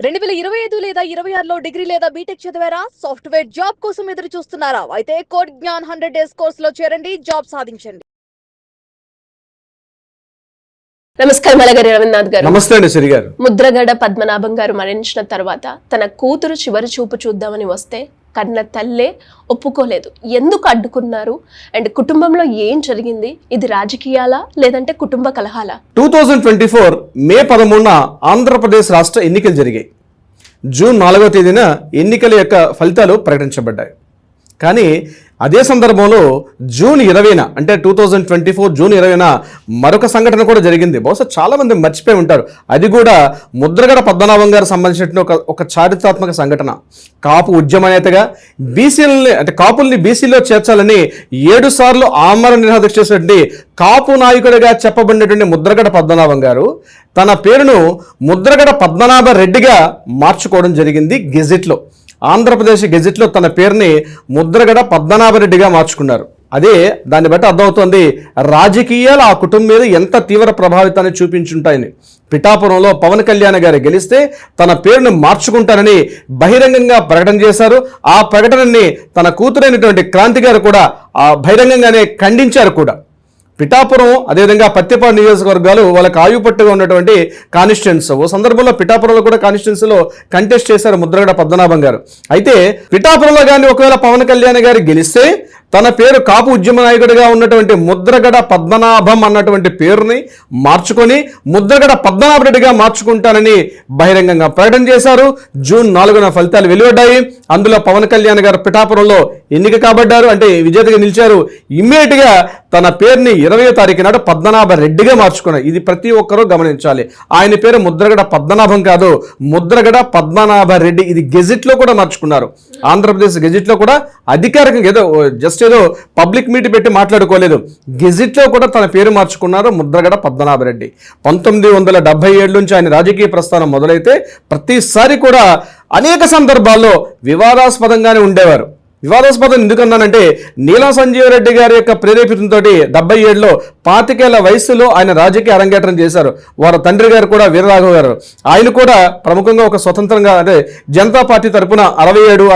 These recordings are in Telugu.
2025 లేదా 26లో డిగ్రీ లేదా బీటెక్ చదివారా? సాఫ్ట్‌వేర్ జాబ్ కోసం ఎదురు చూస్తున్నారా? అయితే కోడ్ జ్ఞాన్ 100 డేస్ కోర్సులో చేరండి, జాబ్ సాధించండి. నమస్కారం అలగారి రవీంద్రనాథ్ గారు. నమస్తే అండి సిరి గారు. ముద్రగడ పద్మనాభం గారు మరణించిన తర్వాత తన కూతురు చివరి చూపు చూద్దామని వస్తే కన్న తల్లే ఒప్పుకోలేదు. ఎందుకు అడ్డుకున్నారు? అండ్ కుటుంబంలో ఏం జరిగింది? ఇది రాజకీయాలా లేదంటే కుటుంబ కలహాలా? 2024 మే 13న ఆంధ్రప్రదేశ్ రాష్ట్ర ఎన్నికలు జరిగాయి. జూన్ 4వ తేదీన ఎన్నికల యొక్క ఫలితాలు ప్రకటించబడ్డాయి. కానీ అదే సందర్భంలో జూన్ 20న అంటే 2024 జూన్ 20న మరొక సంఘటన కూడా జరిగింది. బహుశా చాలామంది మర్చిపోయి ఉంటారు. అది కూడా ముద్రగడ పద్మనాభం గారు సంబంధించిన ఒక చారిత్రాత్మక సంఘటన. కాపు ఉద్యమ నేతగా బీసీలని అంటే కాపుల్ని బీసీలో చేర్చాలని 7 సార్లు ఆమరణ నిరాదీక్ష చేసినటువంటి కాపు నాయకుడిగా చెప్పబడినటువంటి ముద్రగడ పద్మనాభం గారు తన పేరును ముద్రగడ పద్మనాభ రెడ్డిగా మార్చుకోవడం జరిగింది. గెజెట్లో, ఆంధ్రప్రదేశ్ గెజెట్లో తన పేరుని ముద్రగడ పద్మనాభరెడ్డిగా మార్చుకున్నారు. అదే దాన్ని బట్టి అర్థమవుతోంది రాజకీయాలు ఆ కుటుంబం మీద ఎంత తీవ్ర ప్రభావితాన్ని చూపించుంటాయని. పిఠాపురంలో పవన్ కళ్యాణ్ గారు గెలిస్తే తన పేరును మార్చుకుంటానని బహిరంగంగా ప్రకటన చేశారు. ఆ ప్రకటనని తన కూతురైనటువంటి క్రాంతి గారు కూడా బహిరంగంగానే ఖండించారు కూడా. పిఠాపురం అదేవిధంగా పత్తిపాడు నియోజకవర్గాలు వాళ్ళకి ఆయుపట్టుగా ఉన్నటువంటి కాన్స్టిట్యున్సీ. ఓ సందర్భంలో పిఠాపురంలో కూడా కాన్స్టిట్యున్సీలో కంటెస్ట్ చేశారు ముద్రగడ పద్మనాభం గారు. అయితే పిఠాపురంలో కానీ ఒకవేళ పవన్ కళ్యాణ్ గారు గెలిస్తే తన పేరు కాపు ఉద్యమ నాయకుడిగా ఉన్నటువంటి ముద్రగడ పద్మనాభం అన్నటువంటి పేరుని మార్చుకొని ముద్రగడ పద్మనాభరెడ్డిగా మార్చుకుంటానని బహిరంగంగా ప్రకటన చేశారు. జూన్ 4న ఫలితాలు వెలువడ్డాయి. అందులో పవన్ కళ్యాణ్ గారు పిఠాపురంలో ఎన్నిక కాబడ్డారు, అంటే విజేతగా నిలిచారు. ఇమ్మీడియట్గా తన పేరుని 20వ తారీఖు నాడు పద్మనాభ రెడ్డిగా మార్చుకున్నారు. ఇది ప్రతి ఒక్కరూ గమనించాలి. ఆయన పేరు ముద్రగడ పద్మనాభం కాదు, ముద్రగడ పద్మనాభ రెడ్డి. ఇది గెజిట్లో కూడా మార్చుకున్నారు. ఆంధ్రప్రదేశ్ గెజిట్లో కూడా అధికారికంగా ఏదో పబ్లిక్ మీట్ పెట్టి మాట్లాడుకోలేదు. గెజిట్లో కూడా తన పేరు మార్చుకున్నారు ముద్రగడ పద్మనాభరెడ్డి. 1977 నుంచి ఆయన రాజకీయ ప్రస్థానం మొదలైతే ప్రతిసారి కూడా అనేక సందర్భాల్లో వివాదాస్పదంగానే ఉండేవారు. వివాదాస్పదం ఎందుకన్నానంటే నీలం సంజీవ్ రెడ్డి గారి యొక్క ప్రేరేపితంతో 77లో 25 ఏళ్ల వయసులో ఆయన రాజకీయ అరంగేట్రం చేశారు. వారి తండ్రి గారు కూడా వీరరాఘవ గారు, ఆయన కూడా ప్రముఖంగా ఒక స్వతంత్రంగా అంటే జనతా పార్టీ తరఫున 67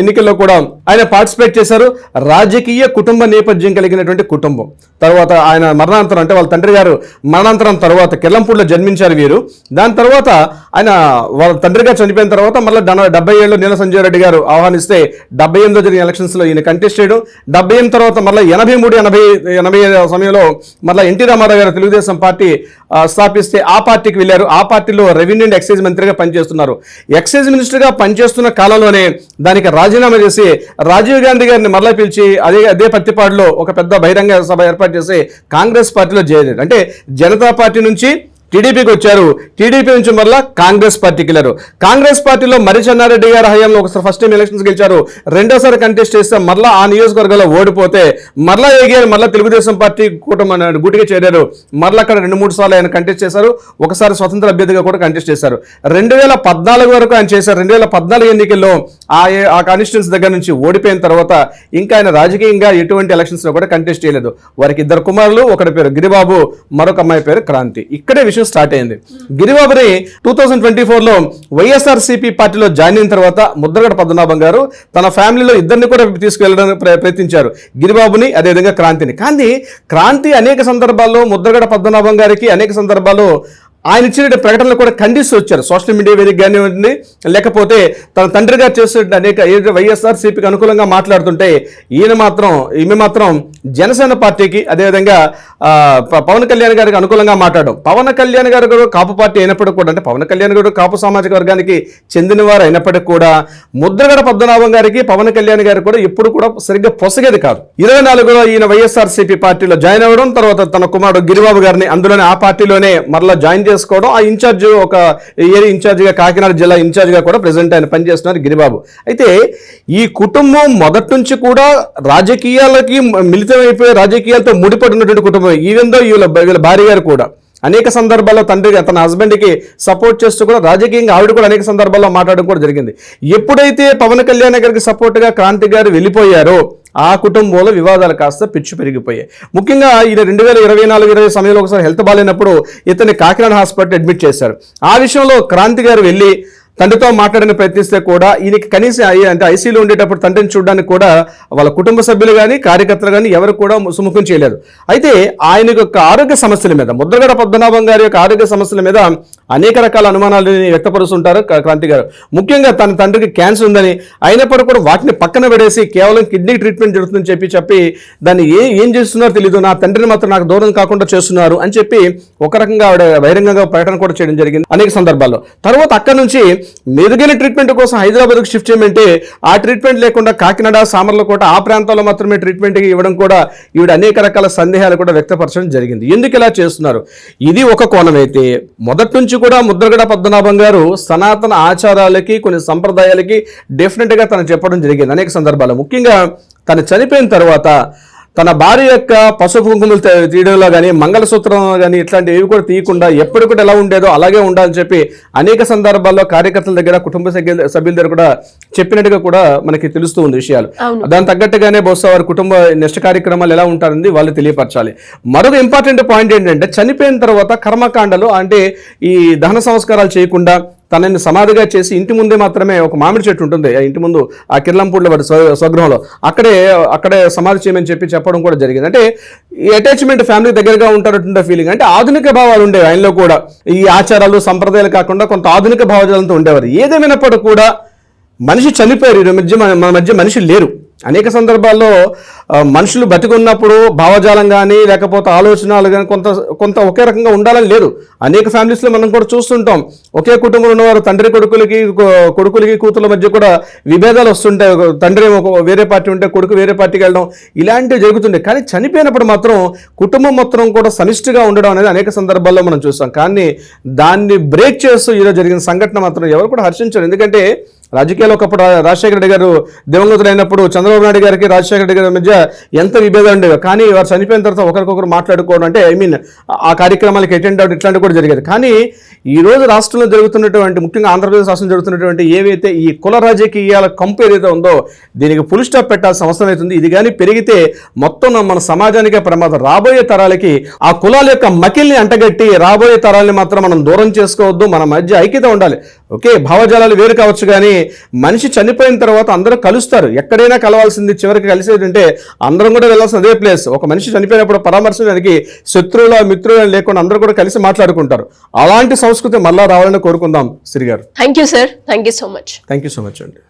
ఎన్నికల్లో కూడా ఆయన పార్టిసిపేట్ చేశారు. రాజకీయ కుటుంబ నేపథ్యం కలిగినటువంటి కుటుంబం. తర్వాత ఆయన మరణాంతరం అంటే వాళ్ళ తండ్రి గారు మరణాంతరం తర్వాత కిర్లంపూడిలో జన్మించారు వీరు. దాని తర్వాత ఆయన వాళ్ళ తండ్రి గారు చనిపోయిన తర్వాత మళ్ళీ 77లో నీలం సంజీవ్ రెడ్డి గారు ఆహ్వానిస్తే 78 జరిగిన ఎలక్షన్స్లో ఈయన కంటెస్ట్ చేయడం. 78 తర్వాత మళ్ళీ 83-85 సమయంలో మళ్ళీ ఎన్టీ రామారావు గారు తెలుగుదేశం పార్టీ స్థాపిస్తే ఆ పార్టీకి వెళ్ళారు. ఆ పార్టీలో రెవెన్యూ అండ్ ఎక్సైజ్ మంత్రిగా పనిచేస్తున్నారు. ఎక్సైజ్ మినిస్టర్గా పనిచేస్తున్న కాలంలోనే దానికి రాజీనామా చేసి రాజీవ్ గాంధీ గారిని మళ్ళీ పిలిచి అదే పత్తిపాడులో ఒక పెద్ద బహిరంగ సభ ఏర్పాటు చేసి కాంగ్రెస్ పార్టీలో చేరారు. అంటే జనతా పార్టీ నుంచి టీడీపీకి వచ్చారు. టీడీపీ నుంచి మళ్ళీ కాంగ్రెస్ పార్టీకి వెళ్ళారు. కాంగ్రెస్ పార్టీలో మరి చెన్నారెడ్డి గారి హయాంలో ఒకసారి ఫస్ట్ టైం ఎలక్షన్స్ గెలిచారు. రెండోసారి కంటెస్ట్ చేస్తే మళ్ళీ ఆ నియోజకవర్గంలో ఓడిపోతే మళ్ళీ ఎగిరి మళ్ళీ తెలుగుదేశం పార్టీ కూటమి గుటికి చేరారు. మళ్ళీ అక్కడ 2-3 సార్లు ఆయన కంటెస్ట్ చేశారు. ఒకసారి స్వతంత్ర అభ్యర్థిగా కూడా కంటెస్ట్ చేశారు. 2014 వరకు ఆయన చేశారు. 2014 ఎన్నికల్లో ఆ కాన్స్టిట్యున్సీ దగ్గర నుంచి ఓడిపోయిన తర్వాత ఇంకా ఆయన రాజకీయంగా ఎటువంటి ఎలక్షన్స్లో కూడా కంటెస్ట్ చేయలేదు. వారికి 2 కుమారులు, ఒకరి పేరు గిరిబాబు, మరొక అమ్మాయి పేరు క్రాంతి. ఇక్కడే విషయం స్టార్ట్ అయింది. గిరిబాబుని 2024లో వైఎస్ఆర్సీపీ పార్టీలో జాయిన్ అయిన తర్వాత ముద్రగడ పద్మనాభం గారు తన ఫ్యామిలీలో ఇద్దరిని కూడా తీసుకువెళ్ళడానికి ప్రయత్నించారు, గిరిబాబుని అదేవిధంగా క్రాంతిని. కానీ క్రాంతి అనేక సందర్భాల్లో ముద్రగడ పద్మనాభం గారికి అనేక సందర్భాల్లో ఆయన ఇచ్చిన ప్రకటనలు కూడా ఖండిస్తూ వచ్చారు. సోషల్ మీడియా వేదిక కానివ్వండి, లేకపోతే తన తండ్రి గారు చేస్తున్న అనేక వైఎస్ఆర్సీపీకి అనుకూలంగా మాట్లాడుతుంటే ఈమె మాత్రం జనసేన పార్టీకి అదేవిధంగా పవన్ కళ్యాణ్ గారికి అనుకూలంగా మాట్లాడడం. పవన్ కళ్యాణ్ గారు కాపు పార్టీ అయినప్పటికీ కూడా అంటే పవన్ కళ్యాణ్ గారు కాపు సామాజిక వర్గానికి చెందినవారు అయినప్పటికీ కూడా ముద్రగడ పద్మనాభం గారికి పవన్ కళ్యాణ్ గారికి కూడా ఎప్పుడు కూడా సరిగ్గా పొసగేది కాదు. 24లో ఈయన వైఎస్ఆర్సీపీ పార్టీలో జాయిన్ అవ్వడం, తర్వాత తన కుమారుడు గిరిబాబు గారిని అందులోనే ఆ పార్టీలోనే మరలా జాయిన్ చేసుకోవడం. ఆ ఇన్ఛార్జ్ ఒక ఏరియా ఇన్ఛార్జిగా కాకినాడ జిల్లా ఇన్ఛార్జిగా కూడా ప్రెసిడెంట్ ఆయన పనిచేస్తున్నారు గిరిబాబు. అయితే ఈ కుటుంబం మొదటి నుంచి కూడా రాజకీయాలకి మిళితమైపోయి రాజకీయాలతో ముడిపడినటువంటి కుటుంబం. ఈవెన్ దో వీళ్ళ భార్య గారు కూడా అనేక సందర్భాల్లో తన హస్బెండ్కి సపోర్ట్ చేస్తూ కూడా రాజకీయంగా ఆవిడ కూడా అనేక సందర్భాల్లో మాట్లాడడం కూడా జరిగింది. ఎప్పుడైతే పవన్ కళ్యాణ్ గారికి సపోర్ట్గా క్రాంతి గారు వెళ్ళిపోయారో ఆ కుటుంబంలో వివాదాలు కాస్త పిచ్చి పెరిగిపోయాయి. ముఖ్యంగా ఈయన 2024-20 సమయంలో ఒకసారి హెల్త్ బాగాలేనప్పుడు ఇతన్ని కాకినాడ హాస్పిటల్ అడ్మిట్ చేశారు. ఆ విషయంలో క్రాంతి గారు వెళ్ళి తండ్రితో మాట్లాడని ప్రయత్నిస్తే కూడా ఈయనకి కనీసం అంటే ఐసీలో ఉండేటప్పుడు తండ్రిని చూడడానికి కూడా వాళ్ళ కుటుంబ సభ్యులు కానీ కార్యకర్తలు కానీ ఎవరు కూడా సుముఖం చేయలేదు. అయితే ఆయన యొక్క ఆరోగ్య సమస్యల మీద, ముద్రగడ పద్మనాభం గారి యొక్క ఆరోగ్య సమస్యల మీద అనేక రకాల అనుమానాలను వ్యక్తపరుస్తుంటారు క్రాంతి గారు. ముఖ్యంగా తన తండ్రికి క్యాన్సర్ ఉందని, అయినప్పటికీ కూడా వాటిని పక్కన పెడేసి కేవలం కిడ్నీ ట్రీట్మెంట్ జరుగుతుందని చెప్పి దాన్ని ఏం చేస్తున్నారో తెలియదు, నా తండ్రిని మాత్రం నాకు దూరం కాకుండా చేస్తున్నారు అని చెప్పి ఒక రకంగా ఆవిడ బహిరంగంగా ప్రకటన కూడా చేయడం జరిగింది అనేక సందర్భాల్లో. తర్వాత అక్కడ నుంచి మెరుగైన ట్రీట్మెంట్ కోసం హైదరాబాద్కు షిఫ్ట్ చేయమంటే ఆ ట్రీట్మెంట్ లేకుండా కాకినాడ, సామర్లకోట ఆ ప్రాంతాల్లో మాత్రమే ట్రీట్మెంట్ ఇవ్వడం కూడా ఈవిడ అనేక రకాల సందేహాలు కూడా వ్యక్తపరచడం జరిగింది. ఎందుకు ఇలా చేస్తున్నారు? ఇది ఒక కోణం అయితే, మొదటి నుంచి కూడా ముద్రగడ పద్మనాభం గారు సనాతన ఆచారాలకి కొన్ని సంప్రదాయాలకి డెఫినెట్గా తను చెప్పడం జరిగింది అనేక సందర్భాల్లో. ముఖ్యంగా తను చనిపోయిన తర్వాత తన భార్య యొక్క పసుపు కుంకుమలు తీయడంలో కానీ, మంగళసూత్రంలో కానీ ఇట్లాంటివి ఏవి కూడా తీయకుండా ఎప్పుడు కూడా ఎలా ఉండేదో అలాగే ఉండాలని చెప్పి అనేక సందర్భాల్లో కార్యకర్తల దగ్గర, కుటుంబ సభ్యుల దగ్గర కూడా చెప్పినట్టుగా కూడా మనకి తెలుస్తూ ఉంది విషయాలు. దాని తగ్గట్టుగానే బహుశా వారి కుటుంబ నెక్స్ట్ కార్యక్రమాలు ఎలా ఉంటారని వాళ్ళు తెలియపరచాలి. మరొక ఇంపార్టెంట్ పాయింట్ ఏంటంటే, చనిపోయిన తర్వాత కర్మకాండలు అంటే ఈ దహన సంస్కారాలు చేయకుండా తనని సమాధిగా చేసి ఇంటి ముందే మాత్రమే ఒక మామిడి చెట్టు ఉంటుంది, ఆ ఇంటి ముందు ఆ కిర్లంపూడిలో వాడి స్వగృహంలో అక్కడే సమాధి చేయమని చెప్పడం కూడా జరిగింది. అంటే ఈ అటాచ్మెంట్ ఫ్యామిలీ దగ్గరగా ఉంటారంటే ఫీలింగ్. అంటే ఆధునిక భావాలు ఉండేవి ఆయనలో కూడా, ఈ ఆచారాలు సంప్రదాయాలు కాకుండా కొంత ఆధునిక భావజాలంతో ఉండేవారు. ఏదేమైనప్పటికీ కూడా మనిషి చనిపోయారు, మన మధ్య మనిషి లేరు. అనేక సందర్భాల్లో మనుషులు బతికున్నప్పుడు భావజాలం కానీ లేకపోతే ఆలోచనలు కానీ కొంత ఒకే రకంగా ఉండాలని లేదు. అనేక ఫ్యామిలీస్లో మనం కూడా చూస్తుంటాం, ఒకే కుటుంబంలో ఉన్నవారు తండ్రి కొడుకులకి కూతుర్ల మధ్య కూడా విభేదాలు వస్తుంటాయి. తండ్రి వేరే పార్టీ ఉంటే కొడుకు వేరే పార్టీకి వెళ్ళడం, ఇలాంటివి జరుగుతుంటాయి. కానీ చనిపోయినప్పుడు మాత్రం కుటుంబం మొత్తం కూడా సమిష్టిగా ఉండడం అనేది అనేక సందర్భాల్లో మనం చూస్తాం. కానీ దాన్ని బ్రేక్ చేస్తూ ఈరోజు జరిగిన సంఘటన మాత్రం ఎవరు కూడా హర్షించారు. ఎందుకంటే రాజకీయాల్లో ఒకప్పుడు రాజశేఖర రెడ్డి గారు దివంగతులైనప్పుడు చంద్రబాబు నాయుడు గారికి రాజశేఖర రెడ్డి గారి మధ్య ఎంత విభేదాలు ఉండేవి. కానీ వారు చనిపోయిన తర్వాత ఒకరికొకరు మాట్లాడుకోవడం, అంటే ఆ కార్యక్రమాలకు అటెండ్ అవ్వడం ఇట్లాంటివి కూడా జరిగేది. కానీ ఈరోజు రాష్ట్రంలో జరుగుతున్నటువంటి, ముఖ్యంగా ఆంధ్రప్రదేశ్ రాష్ట్రం జరుగుతున్నటువంటి ఏవైతే ఈ కుల రాజకీయాల కంపు ఏదైతే ఉందో దీనికి ఫుల్ స్టాప్ పెట్టాల్సిన అవసరం అవుతుంది. ఇది కానీ పెరిగితే మొత్తం మన సమాజానికే ప్రమాదం. రాబోయే తరాలకి ఆ కులాల యొక్క మకిల్ని అంటగట్టి రాబోయే తరాలని మాత్రం మనం దూరం చేసుకోవద్దు. మన మధ్య ఐక్యత ఉండాలి. ఓకే, భావజాలాలు వేరు కావచ్చు, కానీ మనిషి చనిపోయిన తర్వాత అందరూ కలుస్తారు. ఎక్కడైనా కలవాల్సింది, చివరికి కలిసేది అంటే అందరం కూడా వెళ్ళాల్సిన అదే ప్లేస్. ఒక మనిషి చనిపోయినప్పుడు పరామర్శించడానికి శత్రువుల మిత్రులు లేకుండా అందరూ కూడా కలిసి మాట్లాడుకుంటారు. అలాంటి సంస్కృతి మళ్ళా రావాలని కోరుకుందాం. శ్రీ గారు, thank you sir, thank you so much. Thank you so much అండి.